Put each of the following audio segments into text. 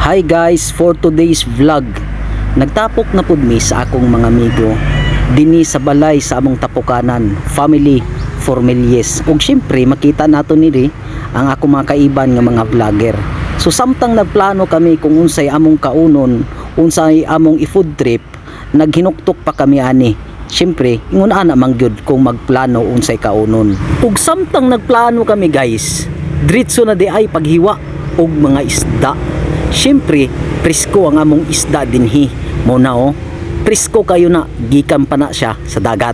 Hi guys, for today's vlog, nagtapok na pud mi sa akong mga amigo dinhi sa balay sa among tapukanan, family Formelies. Ug syempre makita nato nili ang akong mga kaiban nga mga vlogger. So samtang nagplano kami kung unsay among kaunon, unsay among i-food trip, naghinuktok pa kami ani. Syempre, ingon ana man gyud kung magplano unsay kaunon. Ug samtang nagplano kami guys, diretso na di ay paghiwa og mga isda. Syempre, presko ang among isda dinhi. Mo na presko kayo na, gikan pa na siya sa dagat.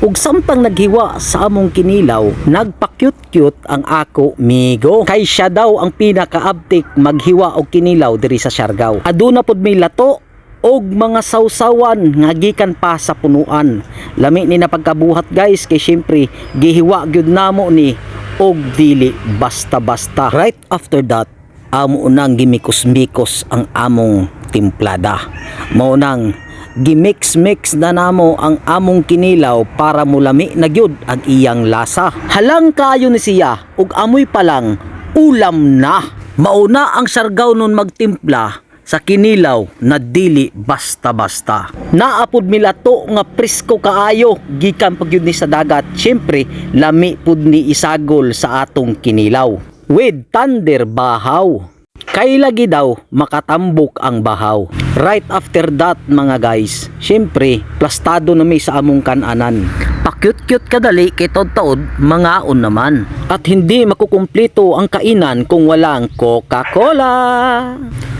Ug samtang naghiwa sa among kinilaw, nagpa-cute-cute ang ako migo. Kay siya daw ang pinakaabtik maghiwa og kinilaw diri sa Siargao. Aduna pod may lato og mga sawsawan nga gikan pa sa punuan. Lami ni na pagkabuhat guys, kay syempre gihiwa gyud namo ni og dili basta-basta. Right after that, amo nang gimikos-mikos ang among timplada. Mao nang gimix-mix na namo ang among kinilaw para mulami na gyud ang iyang lasa. Halang kayo ni siya ug amoy pa lang ulam na. Mauna ang Siargao nun magtimpla sa kinilaw na dili basta-basta. Naapod milato nga presko kaayo gikan pagyud ni sa dagat. Syempre lami pud ni isagol sa atong kinilaw with thunder bahaw. Kay lagi daw makatambok ang bahaw. Right after that mga guys, syempre plastado na may sa among kananan. Pakyut-kyut kadali kay taod-taod mangaon naman. At hindi makukumpleto ang kainan kung walang Coca-Cola.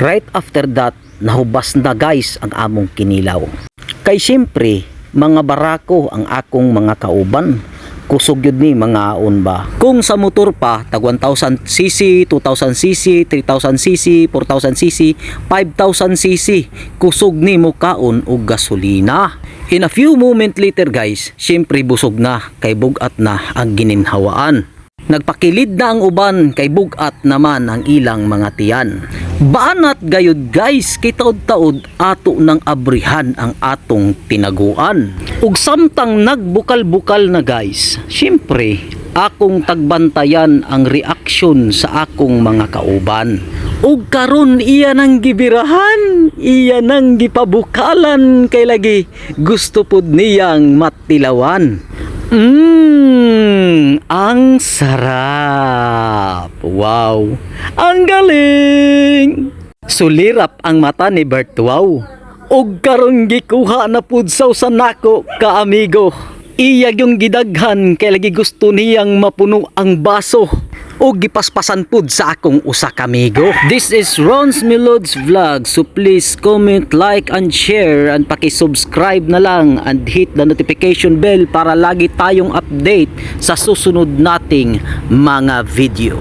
Right after that, nahubas na guys ang among kinilaw. Kay syempre mga barako ang akong mga kauban. Kusog yun ni mga aon ba. Kung sa motor pa, tag 1000cc, 2000cc, 3000cc, 4000cc, 5000cc, kusog ni mo kaon og gasolina. In a few moment later guys, syempre busog na, kay bugat na ang gininhawaan. Nagpakilid na ang uban, kay bugat naman ang ilang mga tiyan. Banat gayud guys, kay taod-taod ato nang abrihan ang atong tinaguan. Ug samtang nagbukal-bukal na guys, syempre akong tagbantayan ang reaksyon sa akong mga kauban. Ug karon iya nang gibirahan, iya nang gipabukalan, kay lagi gusto pud niyang matilawan. Ang sarap. Wow, ang galing. Sulirap ang mata ni Bert. Wow. Og karon gikuha na pud sa nako ka amigo. Iya yung gidaghan kay lagi gusto niyang mapuno ang baso o gipaspasan pud sa akong usa ka amigo. This is Ron's Melods Vlog, so please comment, like and share, and paki-subscribe na lang and hit the notification bell para lagi tayong update sa susunod nating mga video.